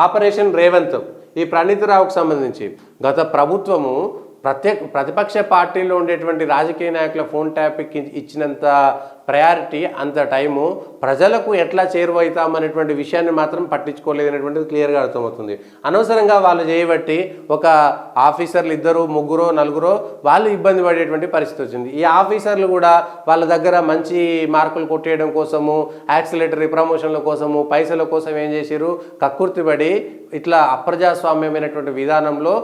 Operation Revanth ఈ ప్రణీత్ రావుకు సంబంధించి గత ప్రభుత్వము ప్రతిపక్ష పార్టీలో ఉండేటువంటి రాజకీయ నాయకుల ఫోన్ ట్యాపింగ్ ఇచ్చినంత ప్రయారిటీ అంత టైము ప్రజలకు ఎట్లా చేరువవుతామనేటువంటి విషయాన్ని మాత్రం పట్టించుకోలేదనేటువంటిది క్లియర్గా అర్థమవుతుంది. అనవసరంగా వాళ్ళు చేయబట్టి ఒక ఆఫీసర్లు ఇద్దరు ముగ్గురో నలుగురో వాళ్ళు ఇబ్బంది పడేటువంటి పరిస్థితి వచ్చింది. ఈ ఆఫీసర్లు కూడా వాళ్ళ దగ్గర మంచి మార్కులు కొట్టేయడం కోసము, యాక్సిలేటరీ ప్రమోషన్ల కోసము, పైసల కోసం ఏం చేశారు, కక్కుర్తిపడి ఇట్లా అప్రజాస్వామ్యమైనటువంటి విధానంలో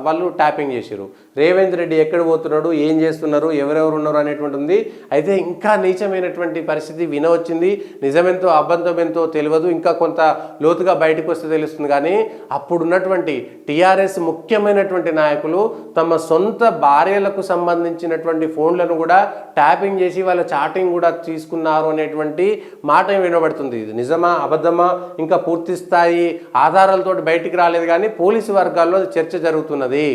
వాళ్ళు ట్యాపింగ్ చేశారు. రేవంత్ రెడ్డి ఎక్కడ పోతున్నాడు, ఏం చేస్తున్నారు, ఎవరెవరు ఉన్నారు అనేటువంటి ఉంది. అయితే ఇంకా నీచమైనటువంటి పరిస్థితి వినవచ్చింది. నిజమెంతో అబద్ధమెంతో తెలియదు, ఇంకా కొంత లోతుగా బయటకు వస్తే తెలుస్తుంది. కానీ అప్పుడున్నటువంటి టీఆర్ఎస్ ముఖ్యమైనటువంటి నాయకులు తమ సొంత భార్యలకు సంబంధించినటువంటి ఫోన్లను కూడా ట్యాపింగ్ చేసి వాళ్ళ చాటింగ్ కూడా తీసుకున్నారు అనేటువంటి మాట వినబడుతుంది. ఇది నిజమా అబద్ధమా ఇంకా పూర్తి స్థాయి ఆధారాలతో బయటికి రాలేదు. కానీ పోలీసు వర్గాల్లో చర్చ జరుగుతున్నది.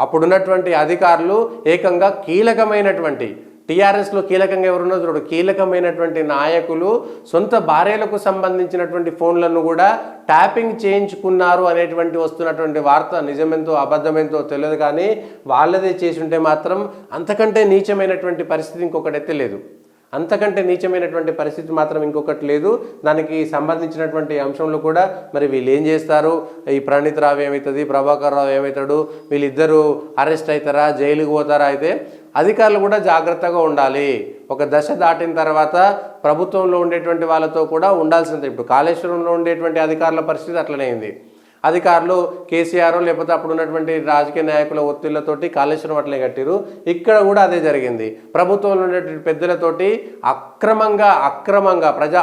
అప్పుడున్నటువంటి అధికారులు ఏకంగా కీలకమైనటువంటి టీఆర్ఎస్లో కీలకంగా ఎవరున్నో చూడు, కీలకమైనటువంటి నాయకులు సొంత భార్యలకు సంబంధించినటువంటి ఫోన్లను కూడా ట్యాపింగ్ చేయించుకున్నారు అనేటువంటి వస్తున్నటువంటి వార్త నిజమెంతో అబద్ధమెంతో తెలియదు. కానీ వాళ్ళదే చేసి ఉంటే మాత్రం అంతకంటే నీచమైనటువంటి పరిస్థితి ఇంకొకటైతే లేదు. అంతకంటే నీచమైనటువంటి పరిస్థితి మాత్రం ఇంకొకటి లేదు. దానికి సంబంధించినటువంటి అంశంలో కూడా మరి వీళ్ళు ఏం చేస్తారు, ఈ ప్రణీత్ రావు ఏమవుతుంది, ప్రభాకర్ రావు ఏమవుతాడు, వీళ్ళిద్దరూ అరెస్ట్ అవుతారా, జైలుకి పోతారా? అయితే అధికారులు కూడా జాగ్రత్తగా ఉండాలి. ఒక దశ దాటిన తర్వాత ప్రభుత్వంలో ఉండేటువంటి వాళ్ళతో కూడా ఉండాల్సిందే. ఇప్పుడు కాళేశ్వరంలో ఉండేటువంటి అధికారుల పరిస్థితి అట్లనే అయింది. అధికారులు కేసీఆర్ లేకపోతే అప్పుడు ఉన్నటువంటి రాజకీయ నాయకుల ఒత్తిళ్లతోటి కాళేశ్వరం అట్లే కట్టిరు. ఇక్కడ కూడా అదే జరిగింది. ప్రభుత్వంలో ఉండేటువంటి పెద్దలతోటి అక్రమంగా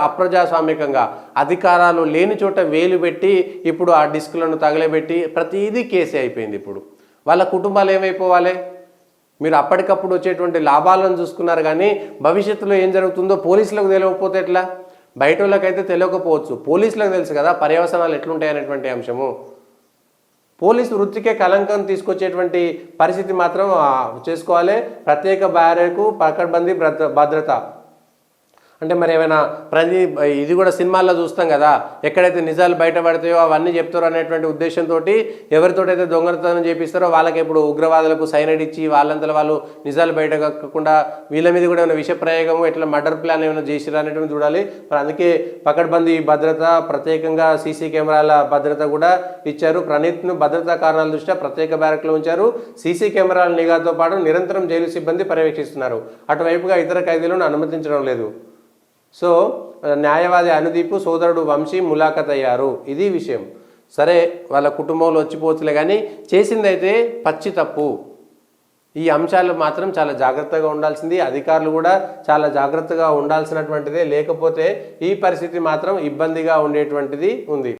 అప్రజాస్వామికంగా అధికారాలు లేని చోట వేలు పెట్టి ఇప్పుడు ఆ డిస్కులను తగలబెట్టి ప్రతిదీ కేసే అయిపోయింది. ఇప్పుడు వాళ్ళ కుటుంబాలు ఏమైపోవాలి? మీరు అప్పటికప్పుడు వచ్చేటువంటి లాభాలను చూసుకున్నారు. కానీ భవిష్యత్తులో ఏం జరుగుతుందో పోలీసులకు తెలియకపోతే ఎట్లా? బయట వాళ్ళకైతే తెలియకపోవచ్చు, పోలీసులకు తెలుసు కదా పర్యవసనాలు ఎట్లుంటాయి అనేటువంటి అంశము. పోలీసు వృత్తికే కలంకం తీసుకొచ్చేటువంటి పరిస్థితి మాత్రం చేసుకోవాలి. ప్రత్యేక బ్యారెకు పకడ్బందీ భద్రత అంటే మరి ఏమైనా ఇది కూడా సినిమాల్లో చూస్తాం కదా, ఎక్కడైతే నిజాలు బయటపడతాయో అవన్నీ చెప్తారో అనేటువంటి ఉద్దేశంతో ఎవరితోటైతే దొంగతనం చేపిస్తారో వాళ్ళకి ఇప్పుడు ఉగ్రవాదులకు సైనైడ్ ఇచ్చి వాళ్ళంతా వాళ్ళు నిజాలు బయట కక్కకుండా వీళ్ళ మీద కూడా ఏమైనా విష ప్రయోగము ఇట్లా మర్డర్ ప్లాన్ ఏమైనా చేసిరా అనేటువంటి చూడాలి. మరి అందుకే పకడ్బందీ భద్రత, ప్రత్యేకంగా సీసీ కెమెరాల భద్రత కూడా ఇచ్చారు. ప్రణీత్ను భద్రతా కారణాల దృష్ట్యా ప్రత్యేక బ్యారక్లో ఉంచారు. సీసీ కెమెరాల నిఘాతో పాటు నిరంతరం జైలు సిబ్బంది పర్యవేక్షిస్తున్నారు. అటువైపుగా ఇతర ఖైదీలను అనుమతించడం లేదు. సో న్యాయవాది అనుదీప్ సోదరుడు వంశీ ములాఖత్ అయ్యారు. ఇది విషయం. సరే వాళ్ళ కుటుంబంలో వచ్చిపోవచ్చులే, కానీ చేసిందైతే పచ్చి తప్పు. ఈ అంశాలు మాత్రం చాలా జాగ్రత్తగా ఉండాల్సింది. అధికారులు కూడా చాలా జాగ్రత్తగా ఉండాల్సినటువంటిదే. లేకపోతే ఈ పరిస్థితి మాత్రం ఇబ్బందిగా ఉండేటువంటిది ఉంది.